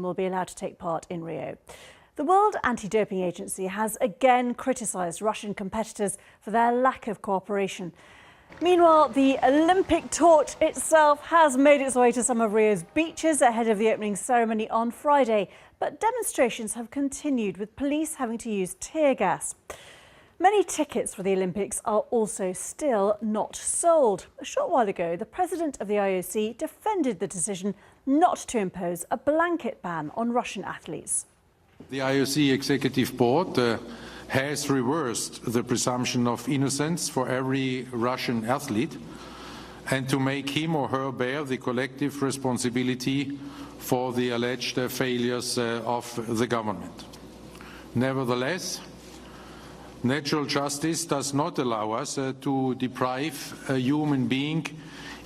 will be allowed to take part in Rio. The World Anti-Doping Agency has again criticised Russian competitors for their lack of cooperation. Meanwhile, the Olympic torch itself has made its way to some of Rio's beaches ahead of the opening ceremony on Friday, but demonstrations have continued, with police having to use tear gas. Many tickets for the Olympics are also still not sold. A short while ago, the president of the IOC defended the decision not to impose a blanket ban on Russian athletes. The IOC Executive Board has reversed the presumption of innocence for every Russian athlete and to make him or her bear the collective responsibility for the alleged failures of the government. Nevertheless, natural justice does not allow us to deprive a human being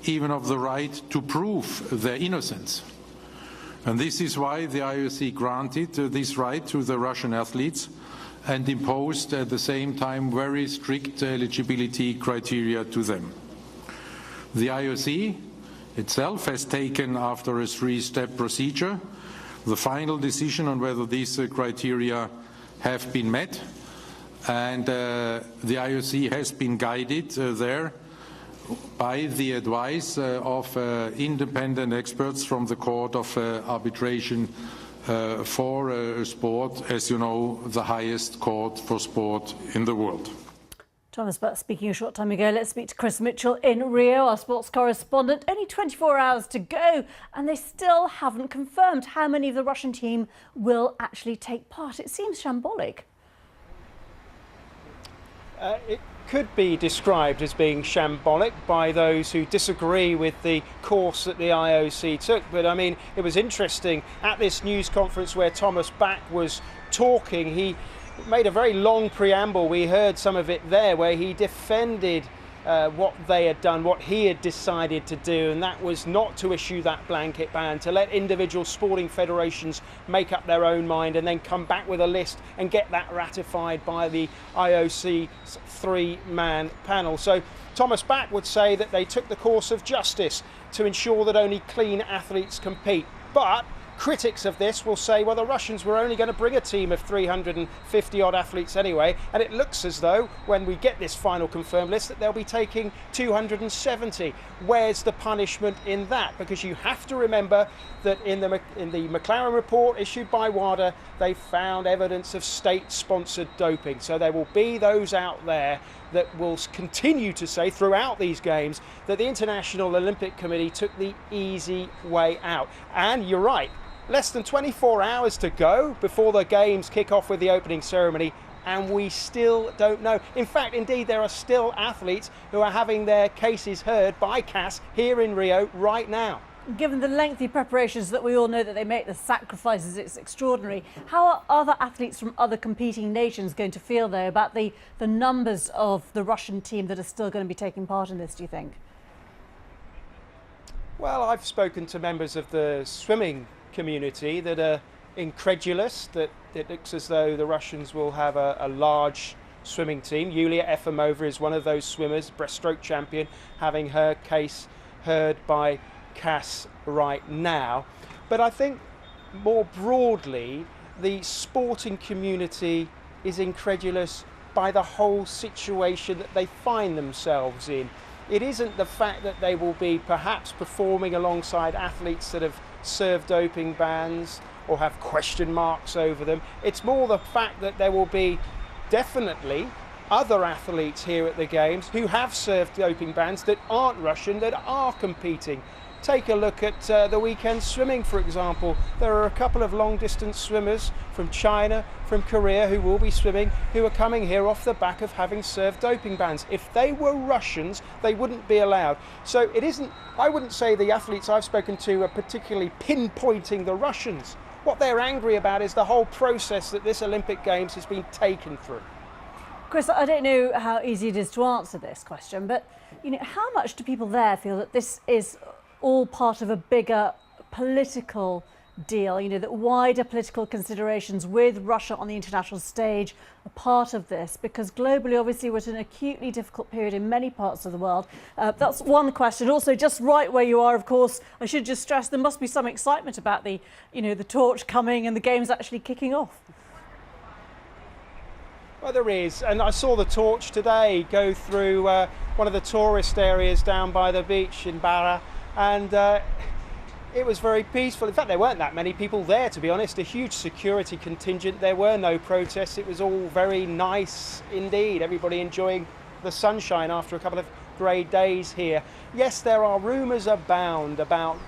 even of the right to prove their innocence. And this is why the IOC granted this right to the Russian athletes and imposed at the same time very strict eligibility criteria to them. The IOC itself has taken, after a three-step procedure, the final decision on whether these criteria have been met, and the IOC has been guided there by the advice of independent experts from the Court of Arbitration for Sport, as you know, the highest court for sport in the world. Thomas, but speaking a short time ago, let's speak to Chris Mitchell in Rio, our sports correspondent. Only 24 hours to go, and they still haven't confirmed how many of the Russian team will actually take part. It seems shambolic. It could be described as being shambolic by those who disagree with the course that the IOC took. But I mean, it was interesting at this news conference where Thomas Bach was talking. He made a very long preamble. We heard some of it there where he defended what they had done, what he had decided to do, and that was not to issue that blanket ban, to let individual sporting federations make up their own mind and then come back with a list and get that ratified by the IOC's three-man panel. So Thomas Bach would say that they took the course of justice to ensure that only clean athletes compete. But critics of this will say, well, the Russians were only going to bring a team of 350 odd athletes anyway, and it looks as though when we get this final confirmed list that they'll be taking 270. Where's the punishment in that? Because you have to remember that in the McLaren report issued by WADA, they found evidence of state-sponsored doping. So there will be those out there that will continue to say throughout these games that the International Olympic Committee took the easy way out. And you're right, less than 24 hours to go before the games kick off with the opening ceremony, and we still don't know. In fact, indeed, there are still athletes who are having their cases heard by CAS here in Rio right now. Given the lengthy preparations that we all know that they make, the sacrifices, it's extraordinary. How are other athletes from other competing nations going to feel, though, about the numbers of the Russian team that are still going to be taking part in this, do you think? Well, I've spoken to members of the swimming community that are incredulous that it looks as though the Russians will have a large swimming team. Yulia Efimova is one of those swimmers, breaststroke champion, having her case heard by CAS right now. But I think more broadly, the sporting community is incredulous by the whole situation that they find themselves in. It isn't the fact that they will be perhaps performing alongside athletes that have served doping bans or have question marks over them. It's more the fact that there will be definitely other athletes here at the Games who have served doping bans that aren't Russian, that are competing. Take a look at the weekend swimming, for example. There are a couple of long-distance swimmers from China, from Korea, who will be swimming, who are coming here off the back of having served doping bans. If they were Russians, they wouldn't be allowed. So it isn't, I wouldn't say the athletes I've spoken to are particularly pinpointing the Russians. What they're angry about is the whole process that this Olympic Games has been taken through. Chris, I don't know how easy it is to answer this question, but how much do people there feel that this is all part of a bigger political deal. You know, that wider political considerations with Russia on the international stage are part of this, because globally, obviously, we're at an acutely difficult period in many parts of the world. That's one question. Also, just right where you are, of course, I should just stress there must be some excitement about the torch coming and the games actually kicking off. Well, there is, and I saw the torch today go through one of the tourist areas down by the beach in Barra, and it was very peaceful. In fact, there weren't that many people there, to be honest. A huge security contingent. There were no protests. It was all very nice indeed. Everybody enjoying the sunshine after a couple of grey days here. Yes, there are rumours abound about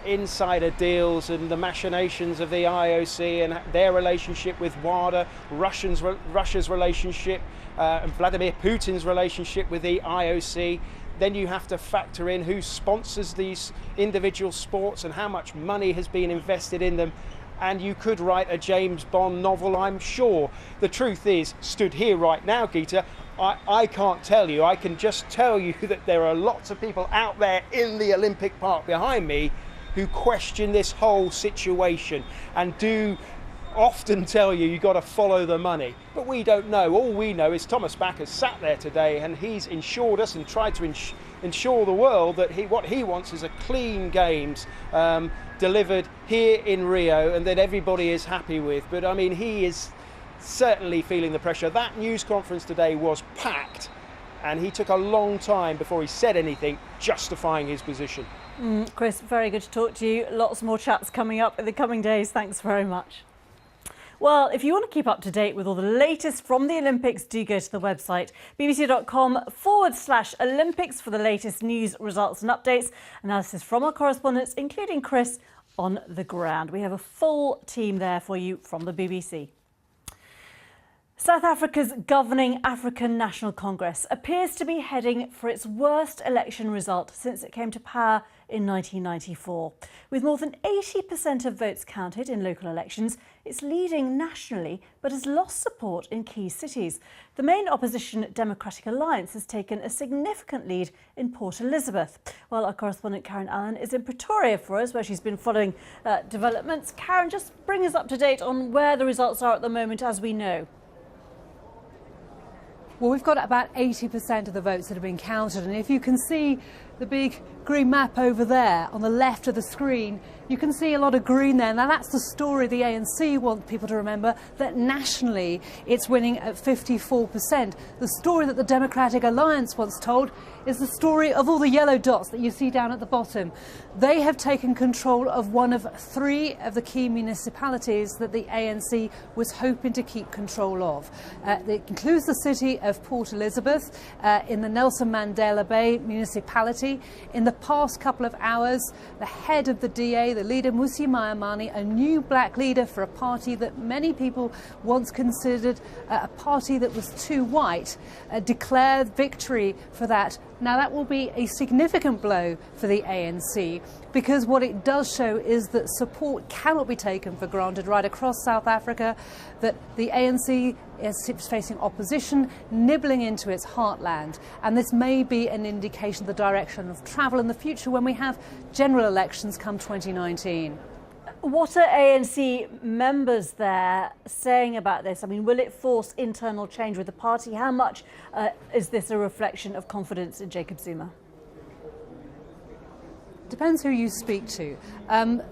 insider deals and the machinations of the IOC and their relationship with WADA, Russia's relationship, and Vladimir Putin's relationship with the IOC. Then you have to factor in who sponsors these individual sports and how much money has been invested in them. And you could write a James Bond novel, I'm sure. The truth is, stood here right now, Geeta, I can't tell you. I can just tell you that there are lots of people out there in the Olympic Park behind me who question this whole situation and do often tell you you've got to follow the money. But we don't know. All we know is Thomas Bach has sat there today and he's ensured us and tried to ensure the world that what he wants is a clean games delivered here in Rio and that everybody is happy with. But I mean, he is certainly feeling the pressure. That news conference today was packed and he took a long time before he said anything justifying his position. Chris, very good to talk to you. Lots more chats coming up in the coming days. Thanks very much. Well, if you want to keep up to date with all the latest from the Olympics, do go to the website bbc.com/Olympics for the latest news, results and updates. Analysis from our correspondents, including Chris, on the ground. We have a full team there for you from the BBC. South Africa's governing African National Congress appears to be heading for its worst election result since it came to power in 1994. With more than 80% of votes counted in local elections, it's leading nationally but has lost support in key cities. The main opposition Democratic Alliance has taken a significant lead in Port Elizabeth. Well, our correspondent Karen Allen is in Pretoria for us, where she's been following developments. Karen, just bring us up to date on where the results are at the moment as we know. Well, we've got about 80% of the votes that have been counted, and if you can see the big green map over there on the left of the screen, you can see a lot of green there. Now that's the story the ANC want people to remember, that nationally it's winning at 54%. The story that the Democratic Alliance wants told is the story of all the yellow dots that you see down at the bottom. They have taken control of one of 3 of the key municipalities that the ANC was hoping to keep control of. It includes the city of Port Elizabeth in the Nelson Mandela Bay municipality. In the past couple of hours, the head of the DA, the leader Mmusi Maimane, a new black leader for a party that many people once considered a party that was too white, declared victory for that. Now that will be a significant blow for the ANC, because what it does show is that support cannot be taken for granted right across South Africa, that the ANC is facing opposition nibbling into its heartland, and this may be an indication of the direction of travel in the future when we have general elections come 2019. What are ANC members there saying about this? I mean, will it force internal change with the party? How much is this a reflection of confidence in Jacob Zuma? Depends who you speak to.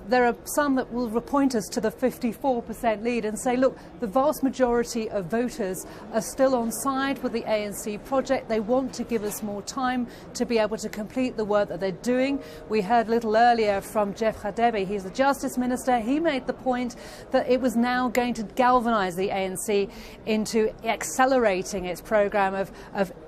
There are some that will point us to the 54% lead and say, look, the vast majority of voters are still on side with the ANC project. They want to give us more time to be able to complete the work that they're doing. We heard a little earlier from Jeff Radebe. He's the Justice Minister. He made the point that it was now going to galvanise the ANC into accelerating its programme of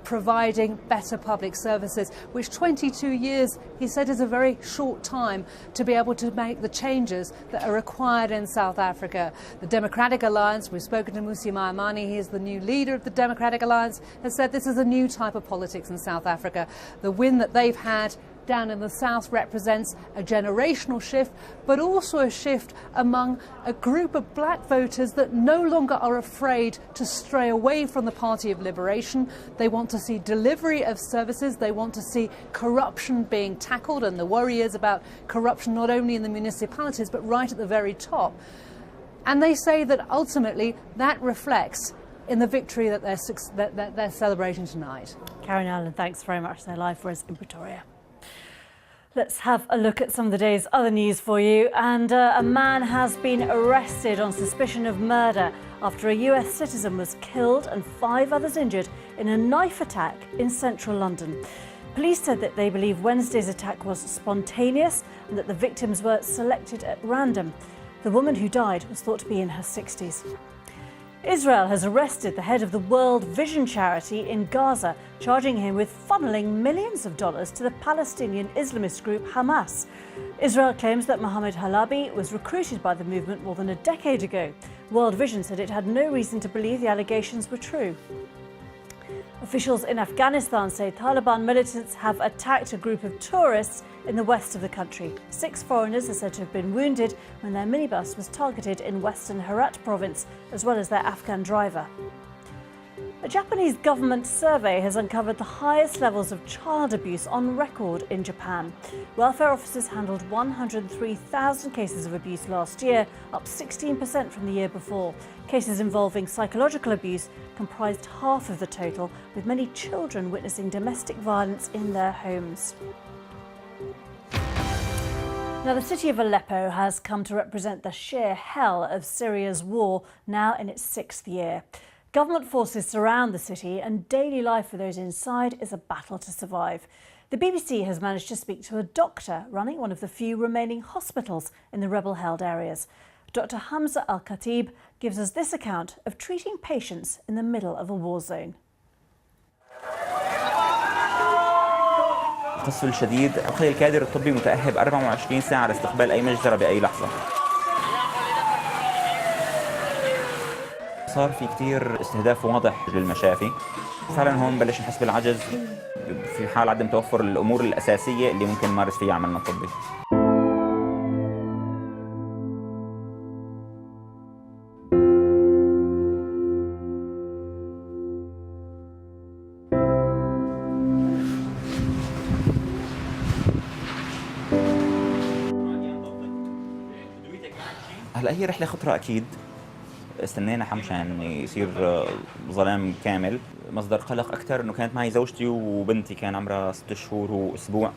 providing better public services, which 22 years, he said, is a very short time to be able to make the changes that are required in South Africa. The Democratic Alliance, we've spoken to Mmusi Maimane, he is the new leader of the Democratic Alliance, has said this is a new type of politics in South Africa. The win that they've had down in the south represents a generational shift, but also a shift among a group of black voters that no longer are afraid to stray away from the Party of Liberation. They want to see delivery of services. They want to see corruption being tackled, and the worry is about corruption not only in the municipalities but right at the very top. And they say that ultimately that reflects in the victory that they're celebrating tonight. Karen Allen, thanks very much. They're live for us in Pretoria. Let's have a look at some of the day's other news for you. And a man has been arrested on suspicion of murder after a US citizen was killed and 5 others injured in a knife attack in central London. Police said that they believe Wednesday's attack was spontaneous and that the victims were selected at random. The woman who died was thought to be in her 60s. Israel has arrested the head of the World Vision charity in Gaza, charging him with funneling millions of dollars to the Palestinian Islamist group Hamas. Israel claims that Mohammed Halabi was recruited by the movement more than a decade ago. World Vision said it had no reason to believe the allegations were true. Officials in Afghanistan say Taliban militants have attacked a group of tourists in the west of the country. 6 foreigners are said to have been wounded when their minibus was targeted in western Herat province, as well as their Afghan driver. A Japanese government survey has uncovered the highest levels of child abuse on record in Japan. Welfare officers handled 103,000 cases of abuse last year, up 16% from the year before. Cases involving psychological abuse comprised half of the total, with many children witnessing domestic violence in their homes. Now, the city of Aleppo has come to represent the sheer hell of Syria's war, now in its 6th year. Government forces surround the city and daily life for those inside is a battle to survive. The BBC has managed to speak to a doctor running one of the few remaining hospitals in the rebel-held areas. Dr. Hamza Al-Khatib gives us this account of treating patients in the middle of a war zone. القصف الشديد يخلي الكادر الطبي متأهب 24 ساعة لاستقبال أي مجزرة بأي لحظة. صار في كتير استهداف واضح للمشافي. فعلا هون بلش نحس بالعجز في حال عدم توفر الأمور الأساسية اللي ممكن نمارس فيها عملنا الطبي. هلا هي رحلة خطرة أكيد. استنينا مشان يصير ظلام كامل. مصدر قلق أكثر إنه كانت معي زوجتي وبنتي كان عمرها 6 شهور وأسبوع.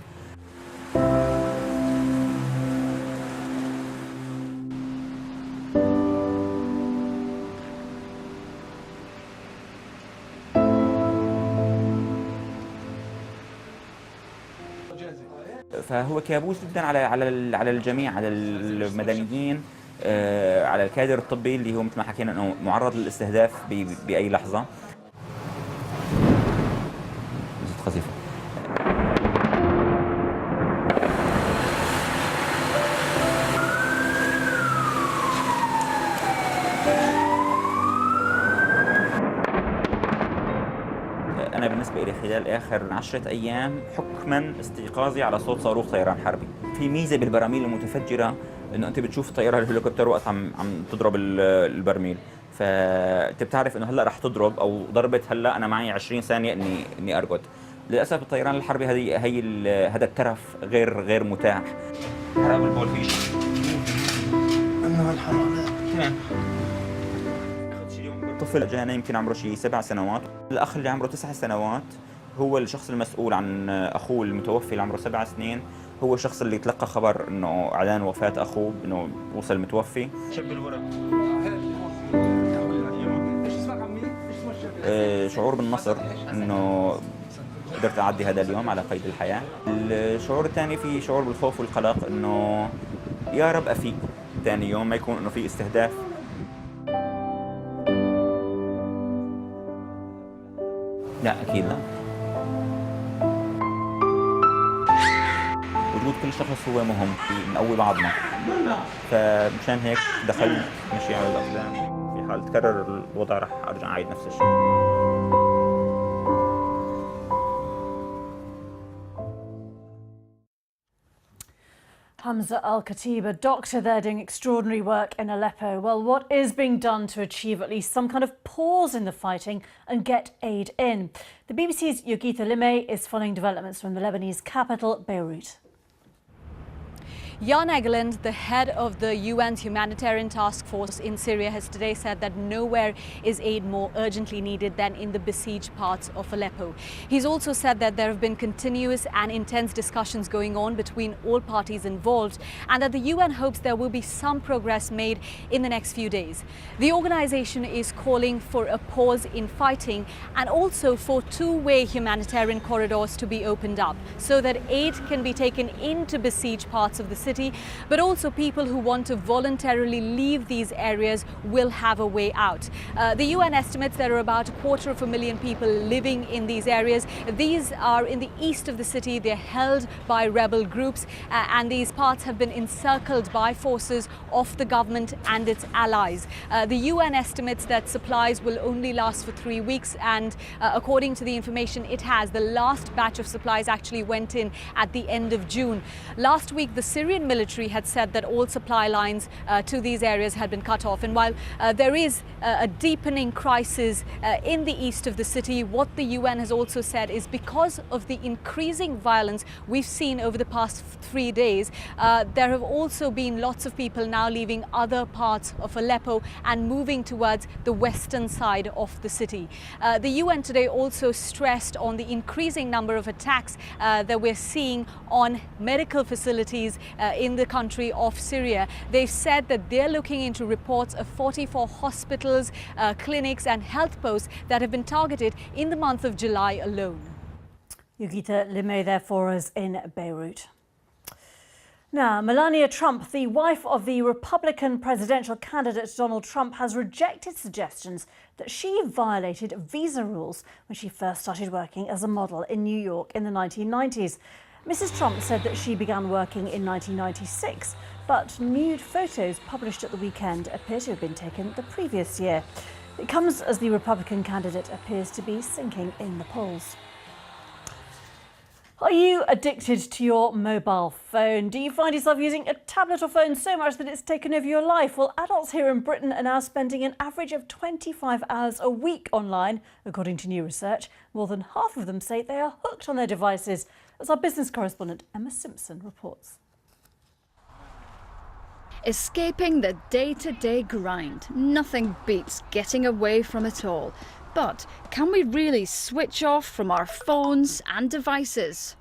فهو كابوس جدا على الجميع، على المدنيين، على الكادر الطبي اللي هو مثل ما حكينا انه معرض للاستهداف باي لحظه. خفيفه. أنا بالنسبة لي خلال آخر 10 أيام حكماً استيقاظي على صوت صاروخ طيران حربي. في ميزة بالبراميل المتفجرة إنه أنت بتشوف طيارة الهليكوبتر وقت عم تضرب البرميل، فأنت بتعرف إنه هلا رح تضرب أو ضربت هلا أنا معي 20 ثانية إني أرقد. للأسف الطيران الحربي هذا الترف غير متاح. حرام البول فيش. إنه الحرام. تمام. طفل جانا يمكن عمره شي 7 سنوات، الأخ اللي عمره 9 سنوات هو الشخص المسؤول عن أخوه المتوفي اللي عمره 7 سنين، هو الشخص اللي تلقى خبر إنه إعلان وفاة أخوه إنه وصل متوفي. شب الورق. شعور بالنصر إنه قدرت أعدي هذا اليوم على قيد الحياة. الشعور الثاني في شعور بالخوف والقلق إنه يا رب أفيق ثاني يوم ما يكون إنه في استهداف. لا أكيد لا. وجود كل شخص هو مهم، نقوي بعضنا، فمشان هيك دخلت مشي على الأقدام. في حال تكرر الوضع رح أرجع أعيد نفس الشيء. Hamza Al-Khatib, a doctor there doing extraordinary work in Aleppo. Well, what is being done to achieve at least some kind of pause in the fighting and get aid in? The BBC's Yogita Limay is following developments from the Lebanese capital, Beirut. Jan Egeland, the head of the UN's humanitarian task force in Syria, has today said that nowhere is aid more urgently needed than in the besieged parts of Aleppo. He's also said that there have been continuous and intense discussions going on between all parties involved and that the UN hopes there will be some progress made in the next few days. The organization is calling for a pause in fighting and also for two-way humanitarian corridors to be opened up so that aid can be taken into besieged parts of the city, but also people who want to voluntarily leave these areas will have a way out. The UN estimates there are about 250,000 people living in these areas. These are in the east of the city. They're held by rebel groups and these parts have been encircled by forces of the government and its allies. The UN estimates that supplies will only last for 3 weeks and according to the information it has, the last batch of supplies actually went in at the end of June. Last week, the Syrian military had said that all supply lines to these areas had been cut off. And while there is a deepening crisis in the east of the city, what the UN has also said is because of the increasing violence we've seen over the past 3 days, there have also been lots of people now leaving other parts of Aleppo and moving towards the western side of the city. The UN today also stressed on the increasing number of attacks that we're seeing on medical facilities in the country of Syria. They've said that they're looking into reports of 44 hospitals, clinics and health posts that have been targeted in the month of July alone. Yogita Limay there for us in Beirut. Now, Melania Trump, the wife of the Republican presidential candidate Donald Trump, has rejected suggestions that she violated visa rules when she first started working as a model in New York in the 1990s. Mrs. Trump said that she began working in 1996, but nude photos published at the weekend appear to have been taken the previous year. It comes as the Republican candidate appears to be sinking in the polls. Are you addicted to your mobile phone? Do you find yourself using a tablet or phone so much that it's taken over your life? Well, adults here in Britain are now spending an average of 25 hours a week online, according to new research. More than half of them say they are hooked on their devices, as our business correspondent Emma Simpson reports. Escaping the day-to-day grind. Nothing beats getting away from it all. But can we really switch off from our phones and devices?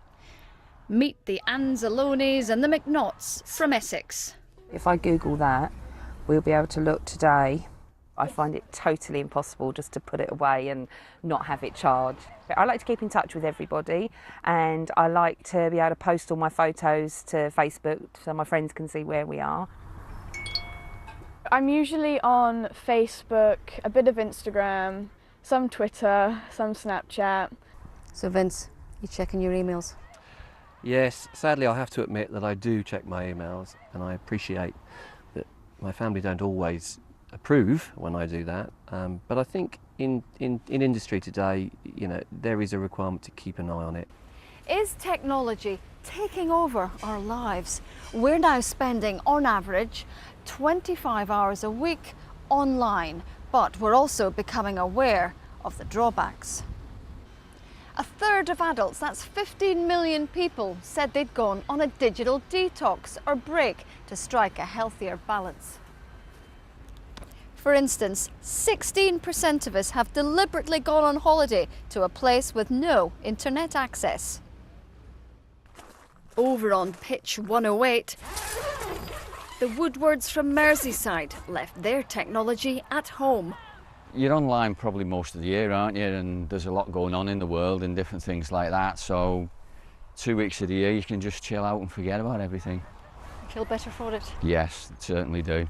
Meet the Anzalonis and the McNaughts from Essex. If I Google that, we'll be able to look today. I find it totally impossible just to put it away and not have it charged. I like to keep in touch with everybody and I like to be able to post all my photos to Facebook so my friends can see where we are. I'm usually on Facebook, a bit of Instagram, some Twitter, some Snapchat. So Vince, you checking your emails? Yes, sadly I have to admit that I do check my emails and I appreciate that my family don't always approve when I do that, but I think in industry today, you know, there is a requirement to keep an eye on it. Is technology taking over our lives? We're now spending, on average, 25 hours a week online, but we're also becoming aware of the drawbacks. A third of adults, that's 15 million people, said they'd gone on a digital detox or break to strike a healthier balance. For instance, 16% of us have deliberately gone on holiday to a place with no internet access. Over on Pitch 108, the Woodwards from Merseyside left their technology at home. You're online probably most of the year, aren't you? And there's a lot going on in the world and different things like that. So 2 weeks of the year you can just chill out and forget about everything. Feel better for it? Yes, certainly do.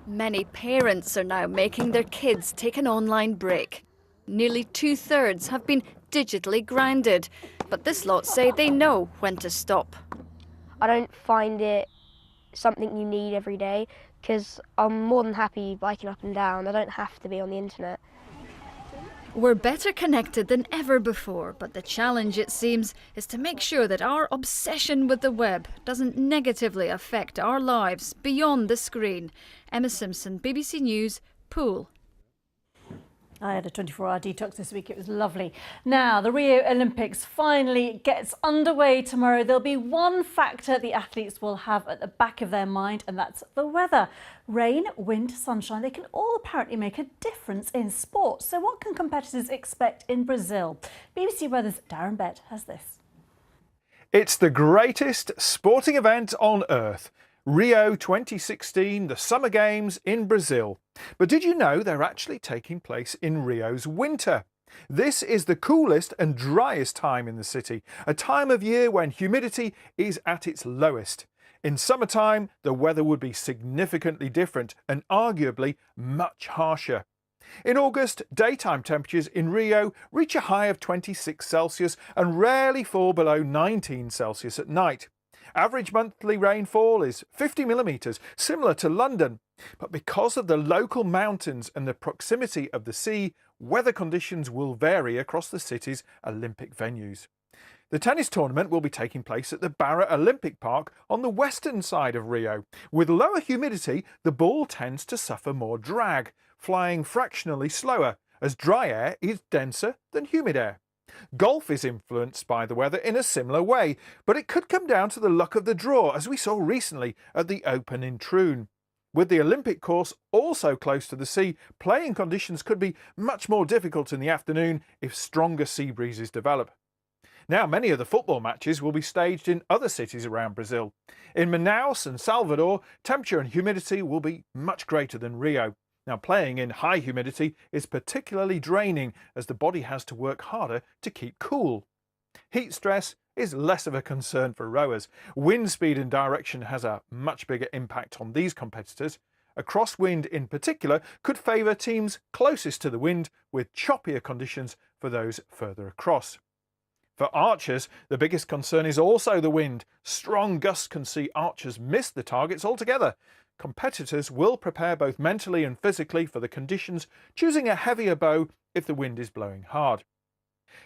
Many parents are now making their kids take an online break. Nearly 2/3 have been digitally grounded, but this lot say they know when to stop. I don't find it something you need every day because I'm more than happy biking up and down. I don't have to be on the internet. We're better connected than ever before, but the challenge, it seems, is to make sure that our obsession with the web doesn't negatively affect our lives beyond the screen. Emma Simpson, BBC News, Poole. I had a 24-hour detox this week. It was lovely. Now, the Rio Olympics finally gets underway tomorrow. There'll be one factor the athletes will have at the back of their mind, and that's the weather. Rain, wind, sunshine, they can all apparently make a difference in sport. So what can competitors expect in Brazil? BBC Weather's Darren Bett has this. It's the greatest sporting event on earth. Rio 2016, the Summer Games in Brazil. But did you know they're actually taking place in Rio's winter? This is the coolest and driest time in the city, a time of year when humidity is at its lowest. In summertime, the weather would be significantly different and arguably much harsher. In August, daytime temperatures in Rio reach a high of 26 Celsius and rarely fall below 19 Celsius at night. Average monthly rainfall is 50 millimetres, similar to London. But because of the local mountains and the proximity of the sea, weather conditions will vary across the city's Olympic venues. The tennis tournament will be taking place at the Barra Olympic Park on the western side of Rio. With lower humidity, the ball tends to suffer more drag, flying fractionally slower, as dry air is denser than humid air. Golf is influenced by the weather in a similar way, but it could come down to the luck of the draw, as we saw recently at the Open in Troon. With the Olympic course also close to the sea, playing conditions could be much more difficult in the afternoon if stronger sea breezes develop. Now, many of the football matches will be staged in other cities around Brazil. In Manaus and Salvador, temperature and humidity will be much greater than Rio. Now, playing in high humidity is particularly draining as the body has to work harder to keep cool. Heat stress is less of a concern for rowers. Wind speed and direction has a much bigger impact on these competitors. A crosswind in particular could favour teams closest to the wind, with choppier conditions for those further across. For archers, the biggest concern is also the wind. Strong gusts can see archers miss the targets altogether. Competitors will prepare both mentally and physically for the conditions, choosing a heavier bow if the wind is blowing hard.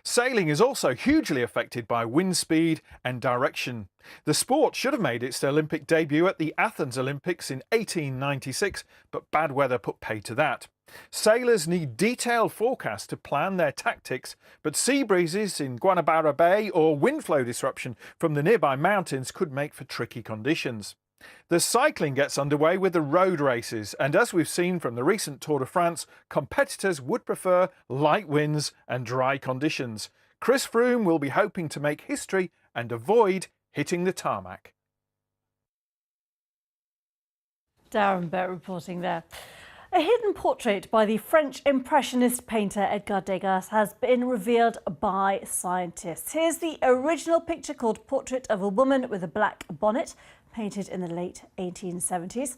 Sailing is also hugely affected by wind speed and direction. The sport should have made its Olympic debut at the Athens Olympics in 1896, but bad weather put pay to that. Sailors need detailed forecasts to plan their tactics, but sea breezes in Guanabara Bay or wind flow disruption from the nearby mountains could make for tricky conditions. The cycling gets underway with the road races, and as we've seen from the recent Tour de France, competitors would prefer light winds and dry conditions. Chris Froome will be hoping to make history and avoid hitting the tarmac. Darren Bett reporting there. A hidden portrait by the French Impressionist painter Edgar Degas has been revealed by scientists. Here's the original picture, called Portrait of a Woman with a Black Bonnet, painted in the late 1870s.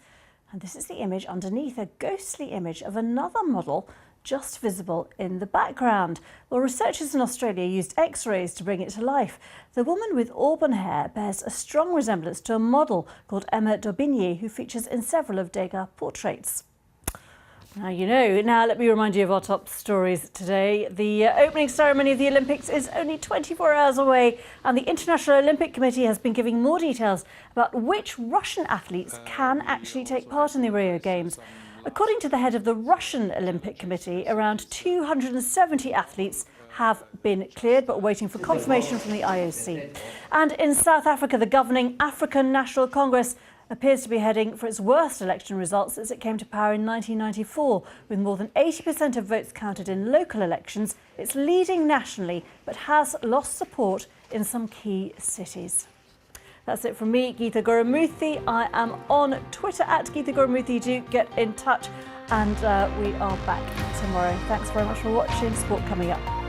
And this is the image underneath, a ghostly image of another model just visible in the background. Well, researchers in Australia used X-rays to bring it to life. The woman with auburn hair bears a strong resemblance to a model called Emma Daubigny, who features in several of Degas' portraits. Now you know. Now let me remind you of our top stories today. The opening ceremony of the Olympics is only 24 hours away, and the International Olympic Committee has been giving more details about which Russian athletes can actually take part in the Rio Games. According to the head of the Russian Olympic Committee, around 270 athletes have been cleared, but waiting for confirmation from the IOC. And in South Africa, the governing African National Congress appears to be heading for its worst election results since it came to power in 1994. With more than 80% of votes counted in local elections, it's leading nationally, but has lost support in some key cities. That's it from me, Geetha Gurumurthy. I am on Twitter at Geetha Gurumurthy. Do get in touch, and we are back tomorrow. Thanks very much for watching. Sport coming up.